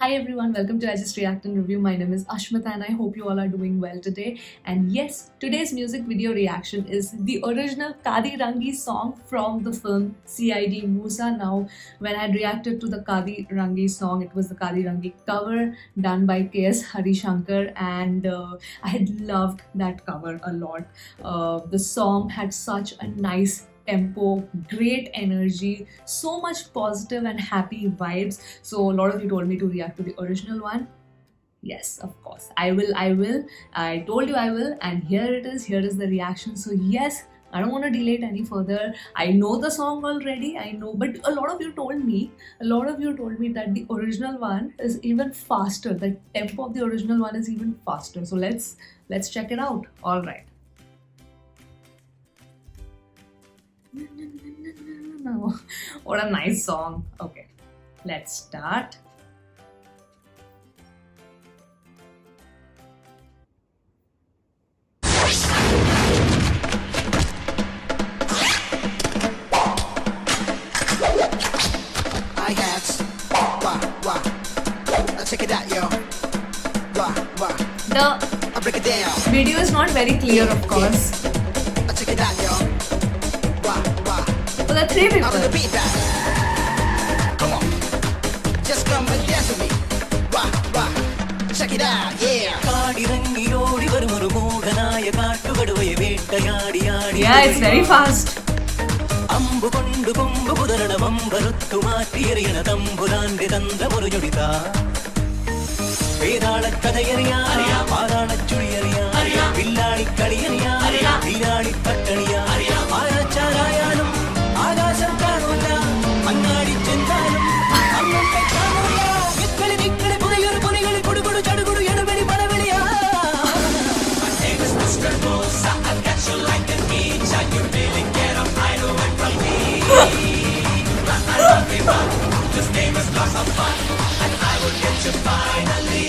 Hi everyone, welcome to I Just React and Review. My name is Ashmita and I hope you all are doing well today. And yes, today's music video reaction is the original Kadi Rangi song from the film CID Musa. Now, when I had reacted to the Kadi Rangi song, it was the Kadi Rangi cover done by KS Harishankar, and I had loved that cover a lot. The song had such a nice tempo, great energy, so much positive and happy vibes. So a lot of you told me to react to the original one. Yes, of course. I will. I told you I will, and here it is. Here is the reaction. So yes, I don't want to delay it any further. I know the song already. I know, but a lot of you told me that the original one is even faster. The tempo of the original one is even faster. So let's check it out. All right. What a nice song. Okay, let's start. Hi-hats, wah, wah. Now check it out, yo. Wah, wah. The I'll break it down. video is not very clear, of course. Now check it out, yo. Wah, wah. For the three Now to the people. beat back. Come on. Just come and dance with me. Wah, wah. Check it out, yeah. Yeah, it's very fast. അമ്പു കൊണ്ടു കൊമ്പു കുതരണ വമ്പറുത്തു മാറ്റിയെറിയണ തമ്പുരാന്റെ തന്ത്രമൊരു ഞൊടിത വേതാളക്കഥയറിയാ പാതാളച്ചുഴിയറിയാ വില്ലാളിക്കളിയറിയാ വീരാളിപ്പട്ടണിയാ ആരാച്ചാരായാലും ആകാശം കാണൂല അങ്ങാടി ചെന്നാലും അങ്ങോട്ടെ കാണൂല ഇക്കളി നിക്കളി പുതിയൊരു പുലികളി കൊടുകൊടു ചടുകൊടു എടവെളി പടവെളിയാ My name is Mr. Musa, I'll catch you like an ninja. You really get up, I know it from me. This game is lots of fun, and I will get you finally.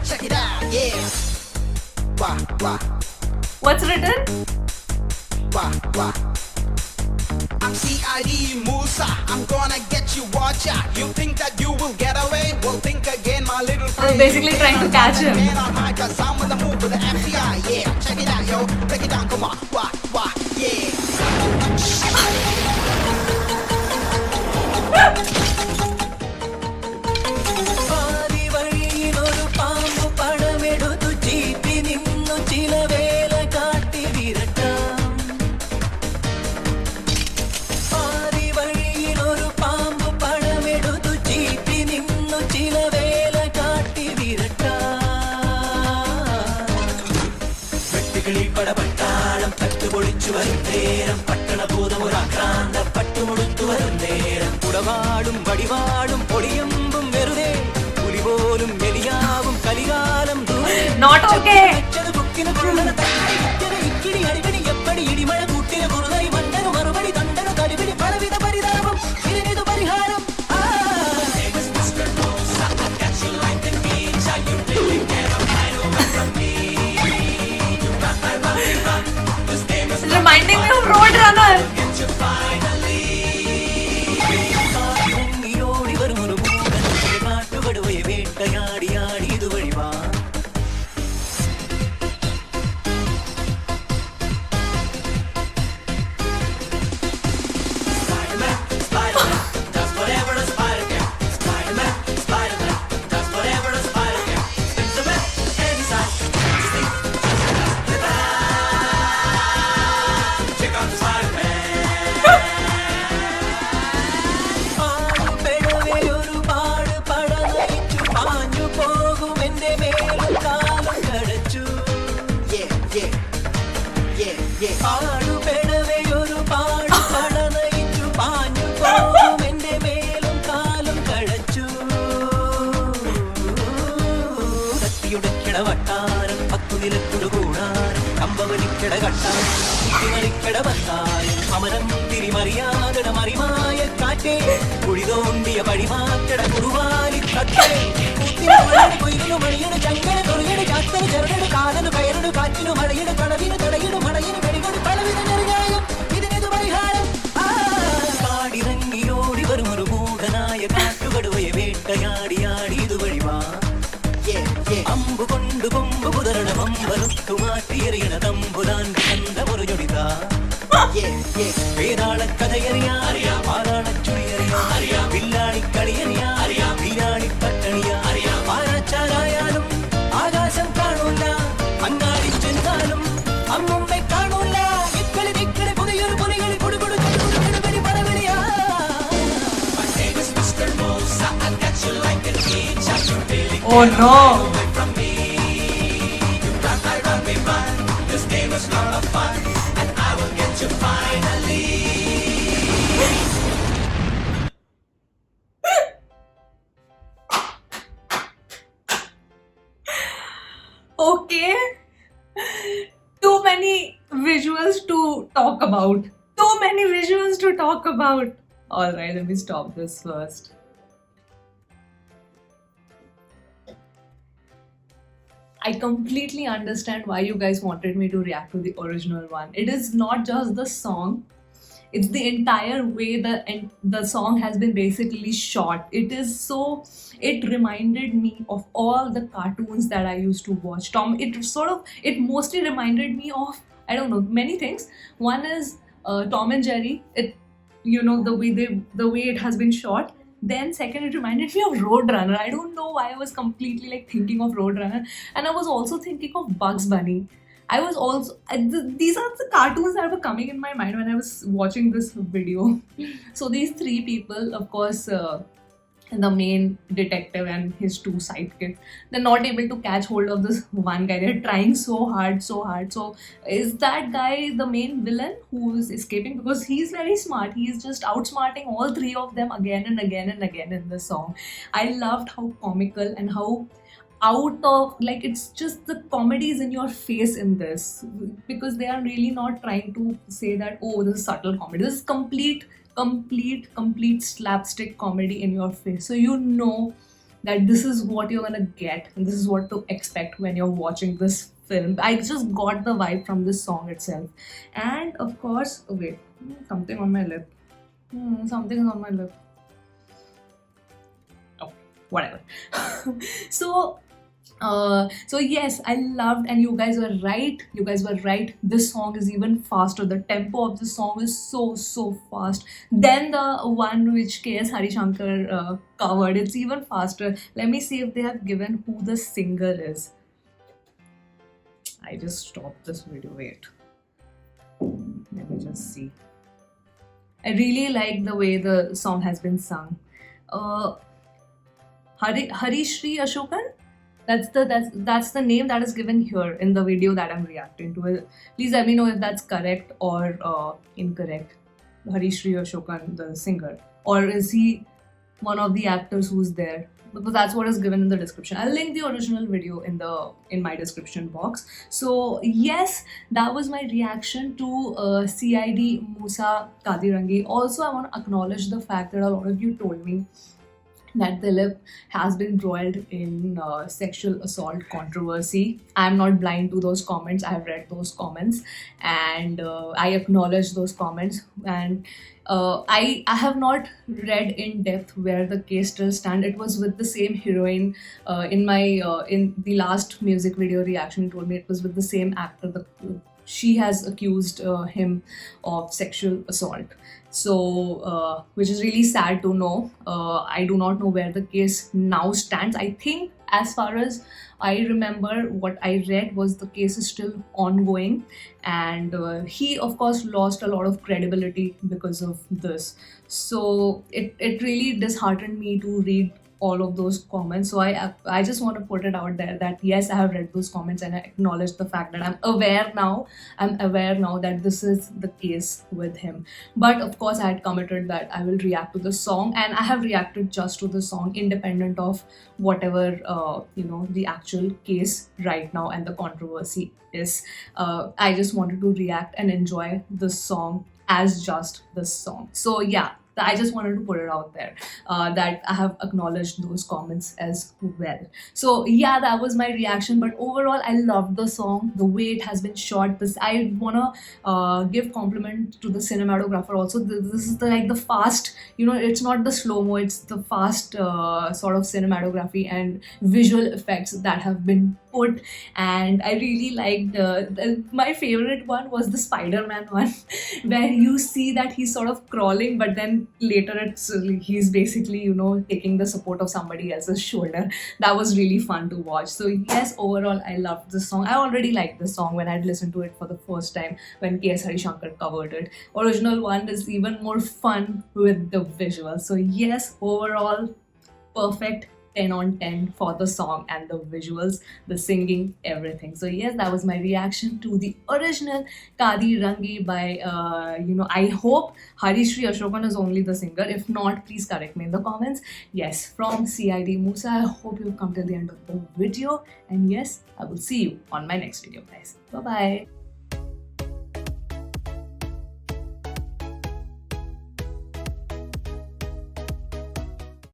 Check it out, yeah. Wah, wah, What's written? wah, wah. I'm CID Musa. I'm gonna get you, watch out. You think that you will get away? Well, think again, my little friend. Basically trying to catch him. Man on high, 'cause I'm with the move with the FBI, yeah. Check it out, yo. Break it down, come on. Wah, wah, yeah. പടപട്ടാളം പട്ടുപൊളിച്ചു വരും നേരം പട്ടണഭൂതമൊരാക്രാന്ത പട്ടുമുടുത്തു വരും നേരം കുടവാടും വടിവാടും പൊടിയമ്പും വെറുതെ പുലി പോലും എലിയാവും കലികാലം Not okay. ഇക്കിടി അടിപിടി എപ്പടി ഇടിമഴ കൂട്ടിന് കുറുതറി മണ്ടനു മറുപടി തണ്ടനു തടിപിടി പലവിധ പരിതാപം ഇതിനിതു പരിഹാരം It's reminding me of Roadrunner. ഓടി വരും ഒരു മൂടൻ കാട്ടുകടുവയെ വേട്ടയാടി ആടി ഇതുവഴി വാ വട്ടാരം പത്തുനിലക്കുട കൂടാരം കമ്പവലിക്കട കട്ടാരിക്കട വത്തായം അമരം തിരിമറിയാകട മറിമായ കാറ്റേ കുഴിതോണ്ടിയ പടിമാക്കട കുറുവാലി തട്ടേ കൊയ്തിനു മണിയുടെ ചങ്ങന തൊഴിയുടെ ചാത്തന് ചെറുടു കാലനു കയറുടു കാറ്റിനു മഴയുടെ കടവിനു തടയിടു മടയിനു വെടികൊടു പലവിധ നെറിഞ്ഞായും ഇതിനിതു പരിഹാരം വേട്ടയാടി ആടി ഇതുവഴി വാ Yeah, yeah. അമ്പു കൊണ്ടു കൊമ്പ് കുതരണ പമ്പറുത്തു മാറ്റി എറിയണ തമ്പുരാൻ കണ്ട ഒരു ഞൊടിതാ Yeah, yeah. വേതാള കഥയറിയാ പാരാണ ചുഴിയറിയാ വില്ലാളി കളിയറിയാ വീരാളി പട്ടണിയാ ആരാച്ചാരായാലും ആകാശം കാണൂല അങ്ങാടി ചെന്നാലും അമ്മുമ്മെ കാണൂല ഇക്കളി നിക്കളി പുതിയൊരു പുലികളി കുടുകുടു കിടുകിടുകിടുകിടി പറവിളിയാ My name is Mr. Musa, I got you like an itch. You're really Oh no! away from me. You run me run. This game is not a fun, and I will get you finally. Okay. Too many visuals to talk about. Too many visuals to talk about. Alright, let me stop this first. I completely understand why you guys wanted me to react to the original one. It is not just the song, it's the entire way the song has been basically shot. It reminded me of all the cartoons that I used to watch. It mostly reminded me of, I don't know, many things. One is Tom and Jerry. The way it has been shot. Then second, it reminded me of Roadrunner. I don't know why I was completely like thinking of Roadrunner, and I was also thinking of Bugs Bunny. These are the cartoons that were coming in my mind when I was watching this video. So these three people, of course, the main detective and his two sidekicks, they're not able to catch hold of this one guy. They're trying so hard. So is that guy the main villain who is escaping? Because he's very smart. He's just outsmarting all three of them again and again and again in the song. I loved how comical and how out of, like, it's just the comedy is in your face in this, because they are really not trying to say that, oh, this is subtle comedy. This is complete slapstick comedy in your face. So you know that this is what you're gonna get and this is what to expect when you're watching this film. I just got the vibe from this song itself. And of course, oh wait, something on my lip. Something is on my lip. Oh, whatever. So yes, I loved, and you guys were right. This song is even faster. The tempo of the song is so fast than the one which K.S. Harishankar covered. It's even faster. Let me see if they have given who the singer is. I just stopped this video. Wait, let me just see. I really like the way the song has been sung. Harishri Ashokan. That's the name that is given here in the video that I'm reacting to. Please let me know if that's correct or incorrect. Harishri Ashokan, the singer, or is he one of the actors who's there? Because that's what is given in the description. I'll link the original video in my description box. So yes, that was my reaction to CID Musa Kadirangi. Also, I want to acknowledge the fact that a lot of you told me that Dilip has been embroiled in sexual assault controversy. I'm not blind to those comments. I have read those comments, and I acknowledge those comments. And I have not read in depth where the case still stands. It was with the same heroine in the last music video reaction. He told me it was with the same actor. She has accused him of sexual assault. So, which is really sad to know. I do not know where the case now stands. I think, as far as I remember, what I read was the case is still ongoing, and he, of course, lost a lot of credibility because of this. So, it really disheartened me to read all of those comments. So I just want to put it out there that yes, I have read those comments and I acknowledge the fact that I'm aware now that this is the case with him. But of course, I had committed that I will react to the song, and I have reacted just to the song independent of whatever the actual case right now and the controversy is. I just wanted to react and enjoy the song as just the song. So yeah, I just wanted to put it out there that I have acknowledged those comments as well. So yeah, that was my reaction. But overall, I loved the song, the way it has been shot. This I wanna give compliment to the cinematographer also. This is like the fast, it's not the slow mo, it's the fast sort of cinematography and visual effects that have been put. And I really liked my favorite one was the Spider-Man one where you see that he's sort of crawling, but then later he's basically taking the support of somebody else's shoulder. That was really fun to watch. So yes, overall I loved the song. I already liked the song when I'd listened to it for the first time when K.S. Harishankar covered it. Original one is even more fun with the visuals. So yes, overall perfect 10 on 10 for the song and the visuals, the singing, everything. So yes, that was my reaction to the original Kadi Rangi by, I hope Harishri Ashokan is only the singer. If not, please correct me in the comments. Yes, from CID Musa. I hope you've come till the end of the video. And yes, I will see you on my next video, guys. Bye-bye.